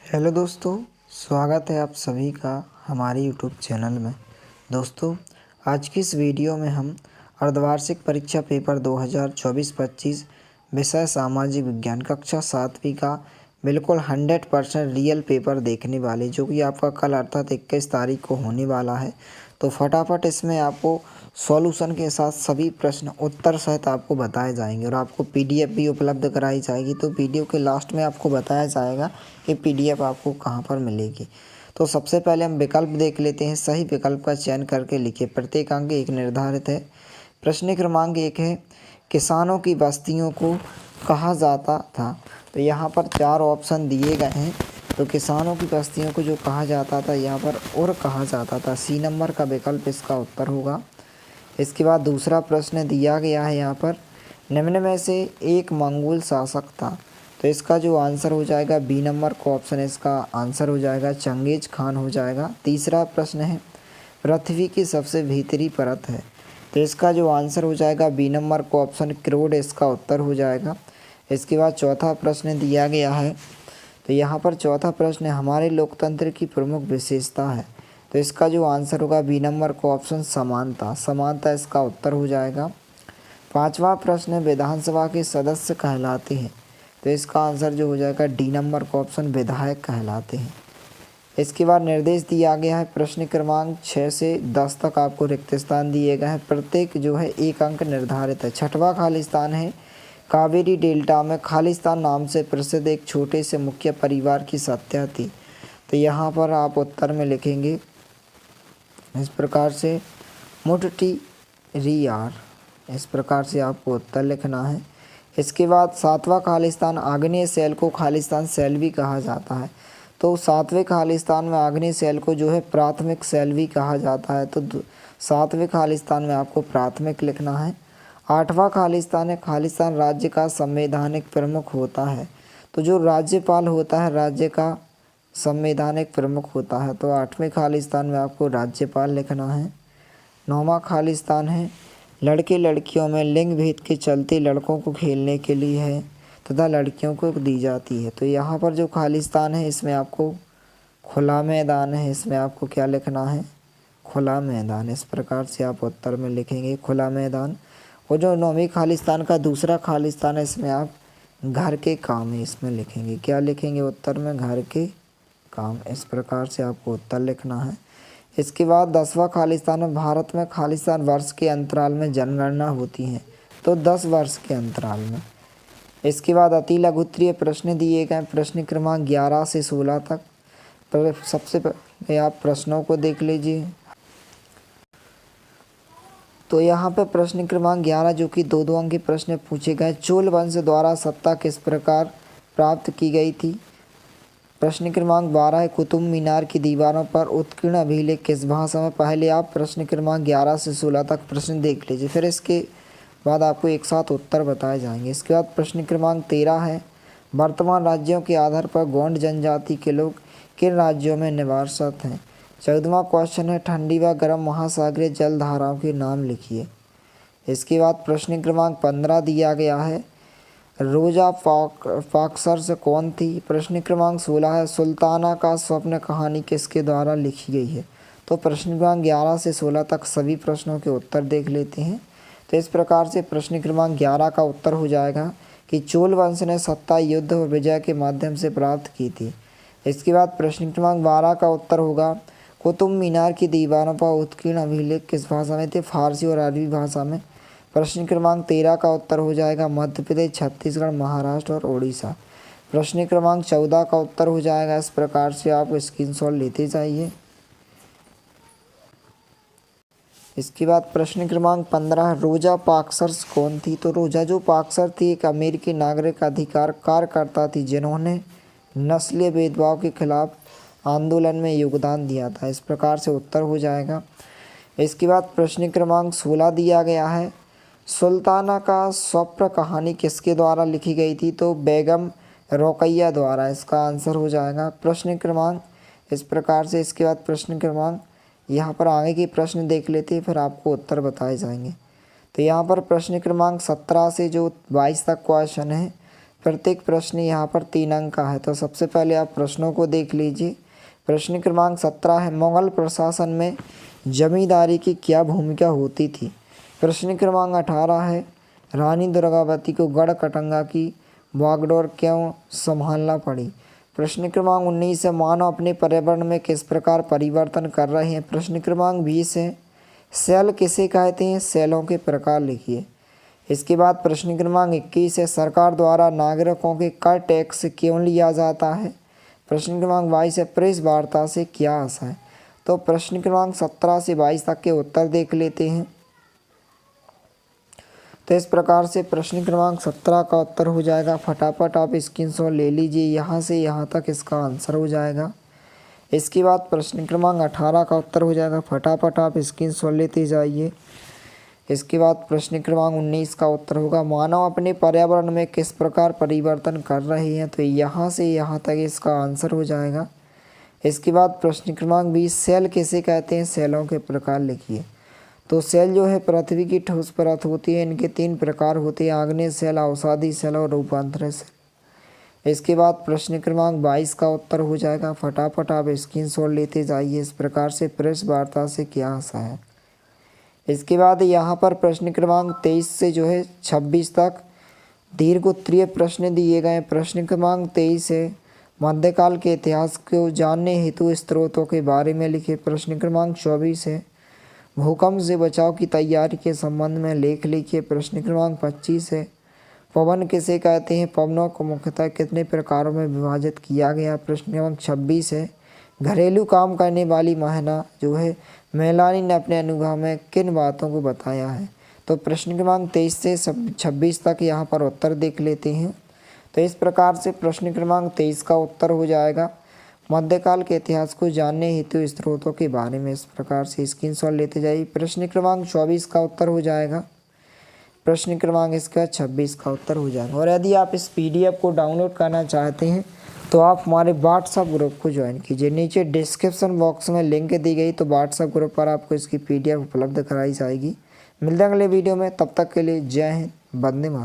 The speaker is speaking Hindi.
हेलो दोस्तों, स्वागत है आप सभी का हमारे यूट्यूब चैनल में। दोस्तों, आज की इस वीडियो में हम अर्धवार्षिक परीक्षा पेपर 2024-25 विषय सामाजिक विज्ञान कक्षा 7वीं का बिल्कुल 100% रियल पेपर देखने वाले, जो कि आपका कल अर्थात 21 तारीख को होने वाला है। तो फटाफट इसमें आपको सॉल्यूशन के साथ सभी प्रश्न उत्तर सहित आपको बताए जाएंगे और आपको पीडीएफ भी उपलब्ध कराई जाएगी। तो वीडियो के लास्ट में आपको बताया जाएगा कि पीडीएफ आपको कहां पर मिलेगी। तो सबसे पहले हम विकल्प देख लेते हैं। सही विकल्प का चयन करके लिखिए। प्रत्येक अंक एक निर्धारित है। प्रश्न क्रमांक 1 है, किसानों की बस्तियों को कहा जाता था। तो यहाँ पर 4 ऑप्शन दिए गए हैं। तो किसानों की बस्तियों को जो कहा जाता था, यहाँ पर उर कहा जाता था। सी नंबर का विकल्प इसका उत्तर होगा। इसके बाद दूसरा प्रश्न दिया गया है यहाँ पर, निम्न में से एक मंगोल शासक था। तो इसका जो आंसर हो जाएगा बी नंबर का ऑप्शन, इसका आंसर हो जाएगा चंगेज खान हो जाएगा। तीसरा प्रश्न है, पृथ्वी की सबसे भीतरी परत है। तो इसका जो आंसर हो जाएगा बी नंबर का ऑप्शन क्रोड, इसका उत्तर हो जाएगा। इसके बाद चौथा प्रश्न दिया गया है। तो यहाँ पर चौथा प्रश्न है, हमारे लोकतंत्र की प्रमुख विशेषता है। तो इसका जो आंसर होगा बी नंबर का ऑप्शन समानता, समानता इसका उत्तर हो जाएगा। पांचवा प्रश्न है, विधानसभा के सदस्य कहलाते हैं। तो इसका आंसर जो हो जाएगा डी नंबर का ऑप्शन विधायक कहलाते हैं। इसके बाद निर्देश दिया गया है, प्रश्न क्रमांक 6 से 10 तक आपको रिक्त स्थान दिए गए हैं। प्रत्येक जो है एक अंक निर्धारित है। छठवां खालिस्तान है, कावेरी डेल्टा में खालिस्तान नाम से प्रसिद्ध एक छोटे से मुख्य परिवार की सत्या थी। तो यहाँ पर आप उत्तर में लिखेंगे इस प्रकार से, मुठटी रियार, इस प्रकार से आपको उत्तर लिखना है। इसके बाद सातवां खालिस्तान, आग्नेय सेल को खालिस्तान सेल भी कहा जाता है। तो सातवें खालिस्तान में आग्नेय सेल को जो है प्राथमिक सेल भी कहा जाता है। तो सातवें खालिस्तान में आपको प्राथमिक लिखना है। आठवां खालिस्तान है, खालिस्तान राज्य का संवैधानिक प्रमुख होता है। तो जो राज्यपाल होता है राज्य का संवैधानिक प्रमुख होता है। तो आठवें खालिस्तान में आपको राज्यपाल लिखना है। नौवां खालिस्तान है, लड़के लड़कियों में लिंग भेद के चलते लड़कों को खेलने के लिए है तथा लड़कियों को दी जाती है। तो यहाँ पर जो खालिस्तान है इसमें आपको खुला मैदान है, इसमें आपको क्या लिखना है, खुला मैदान। इस प्रकार से आप उत्तर में लिखेंगे खुला मैदान। और जो नौवीं खालिस्तान का दूसरा खालिस्तान है, इसमें आप घर के काम है, इसमें लिखेंगे, क्या लिखेंगे उत्तर में, घर के काम। इस प्रकार से आपको उत्तर लिखना है। इसके बाद 10वां खालिस्तान है, भारत में खालिस्तान वर्ष के अंतराल में जनगणना होती है। तो 10 वर्ष के अंतराल में। इसके बाद अति लघुत्तरीय प्रश्न दिए गए, प्रश्न क्रमांक 11 से 16 तक। तो सबसे पहले आप प्रश्नों को देख लीजिए। तो यहाँ पे प्रश्न क्रमांक 11 जो कि 2-2 अंक के प्रश्न पूछे गए। चोल वंश द्वारा सत्ता किस प्रकार प्राप्त की गई थी। प्रश्न क्रमांक 12 है, कुतुब मीनार की दीवारों पर उत्कीर्ण अभिलेख किस भाषा में। पहले आप प्रश्न क्रमांक 11 से 16 तक प्रश्न देख लीजिए, फिर इसके बाद आपको एक साथ उत्तर बताए जाएंगे। इसके बाद प्रश्न क्रमांक 13 है, वर्तमान राज्यों के आधार पर गोंड जनजाति के लोग किन राज्यों में निवासरत हैं। 14वां क्वेश्चन है, ठंडी व गर्म महासागरीय जल धाराओं के नाम लिखिए। इसके बाद प्रश्न क्रमांक 15 दिया गया है, रोजा पार्क्स कौन थी। प्रश्न क्रमांक 16 है, सुल्ताना का स्वप्न कहानी किसके द्वारा लिखी गई है। तो प्रश्न क्रमांक 11 से 16 तक सभी प्रश्नों के उत्तर देख लेते हैं। तो इस प्रकार से प्रश्न क्रमांक 11 का उत्तर हो जाएगा कि चोल वंश ने सत्ता युद्ध और विजय के माध्यम से प्राप्त की थी। इसके बाद प्रश्न क्रमांक 12 का उत्तर होगा, कुतुब मीनार की दीवारों पर उत्कीर्ण अभिलेख किस भाषा में थे। फारसी और अरबी भाषा में। प्रश्न क्रमांक 13 का उत्तर हो जाएगा मध्य प्रदेश, छत्तीसगढ़, महाराष्ट्र और उड़ीसा। प्रश्न क्रमांक 14 का उत्तर हो जाएगा, इस प्रकार से आप स्क्रीनशॉट लेते जाइए। इसके बाद प्रश्न क्रमांक 15, रोजा पार्क्स कौन थी। तो रोजा जो पार्क्स थी एक अमेरिकी नागरिक अधिकार कार्यकर्ता थी, जिन्होंने नस्लीय भेदभाव के खिलाफ आंदोलन में योगदान दिया था। इस प्रकार से उत्तर हो जाएगा। इसके बाद प्रश्न क्रमांक 16 दिया गया है, सुल्ताना का स्वप्न कहानी किसके द्वारा लिखी गई थी। तो बेगम रोकैया द्वारा, इसका आंसर हो जाएगा। प्रश्न क्रमांक इस प्रकार से। इसके बाद प्रश्न क्रमांक यहाँ पर आगे के प्रश्न देख लेते हैं, फिर आपको उत्तर बताए जाएंगे। तो यहाँ पर प्रश्न क्रमांक 17 से जो 22 तक क्वेश्चन है, प्रत्येक प्रश्न यहाँ पर 3 अंक का है। तो सबसे पहले आप प्रश्नों को देख लीजिए। प्रश्न क्रमांक 17 है, मुगल प्रशासन में जमींदारी की क्या भूमिका होती थी। प्रश्न क्रमांक 18 है, रानी दुर्गावती को गढ़कटंगा की बागडोर क्यों संभालना पड़ी। प्रश्न क्रमांक 19 है, मानव अपने पर्यावरण में किस प्रकार परिवर्तन कर रहे हैं। प्रश्न क्रमांक 20 है, सेल किसे कहते हैं, सेलों के प्रकार लिखिए। इसके बाद प्रश्न क्रमांक 21 है, सरकार द्वारा नागरिकों के कर टैक्स क्यों लिया जाता है। प्रश्न क्रमांक 22 है, प्रेस वार्ता से क्या आशा है। तो प्रश्न क्रमांक 17 से 22 तक के उत्तर देख लेते हैं। तो इस प्रकार से प्रश्न क्रमांक 17 का उत्तर हो जाएगा। फटाफट आप स्क्रीनशॉट ले लीजिए, यहाँ से यहाँ तक इसका आंसर हो जाएगा। इसके बाद प्रश्न क्रमांक 18 का उत्तर हो जाएगा। फटाफट आप स्क्रीनशॉट लेते जाइए। इसके बाद प्रश्न क्रमांक 19 का उत्तर होगा, मानव अपने पर्यावरण में किस प्रकार परिवर्तन कर रहे हैं। तो यहाँ से यहाँ तक इसका आंसर हो जाएगा। इसके बाद प्रश्न क्रमांक 20, सेल किसे कहते हैं, सेलों के प्रकार लिखिए। तो सेल जो है पृथ्वी की ठोस परत होती है। इनके 3 प्रकार होते हैं, आग्नेय सेल, अवसादी सेल और रूपांतरित सेल। इसके बाद प्रश्न क्रमांक 22 का उत्तर हो जाएगा। फटाफट आप स्क्रीनशॉट लेते जाइए। इस प्रकार से प्रेस वार्ता से क्या आशा है। इसके बाद यहाँ पर प्रश्न क्रमांक 23 से जो है 26 तक दीर्घ उत्तरीय प्रश्न दिए गए। प्रश्न क्रमांक 23 है, मध्यकाल के इतिहास को जानने हेतु स्रोतों के बारे में लिखे। प्रश्न क्रमांक 24 है, भूकंप से बचाव की तैयारी के संबंध में लेख लिखिए। प्रश्न क्रमांक 25 है, पवन किसे कहते हैं, पवनों को मुख्यतः कितने प्रकारों में विभाजित किया गया। प्रश्न क्रमांक 26 है, घरेलू काम करने वाली महिला जो है मेलानी ने अपने अनुभव में किन बातों को बताया है। तो प्रश्न क्रमांक 23 से 26 तक यहाँ पर उत्तर देख लेते हैं। तो इस प्रकार से प्रश्न क्रमांक 23 का उत्तर हो जाएगा, मध्यकाल के इतिहास को जानने हेतु स्रोतों के बारे में। इस प्रकार से स्क्रीनशॉट लेते जाइए। प्रश्न क्रमांक 24 का उत्तर हो जाएगा। प्रश्न क्रमांक इसका 26 का उत्तर हो जाएगा। और यदि आप इस PDF को डाउनलोड करना चाहते हैं तो आप हमारे व्हाट्सएप ग्रुप को ज्वाइन कीजिए। नीचे डिस्क्रिप्शन बॉक्स में लिंक दी गई, तो व्हाट्सएप ग्रुप पर आपको इसकी PDF उपलब्ध कराई जाएगी। मिलते हैं अगले वीडियो में, तब तक के लिए जय हिंद, वंदे मातरम।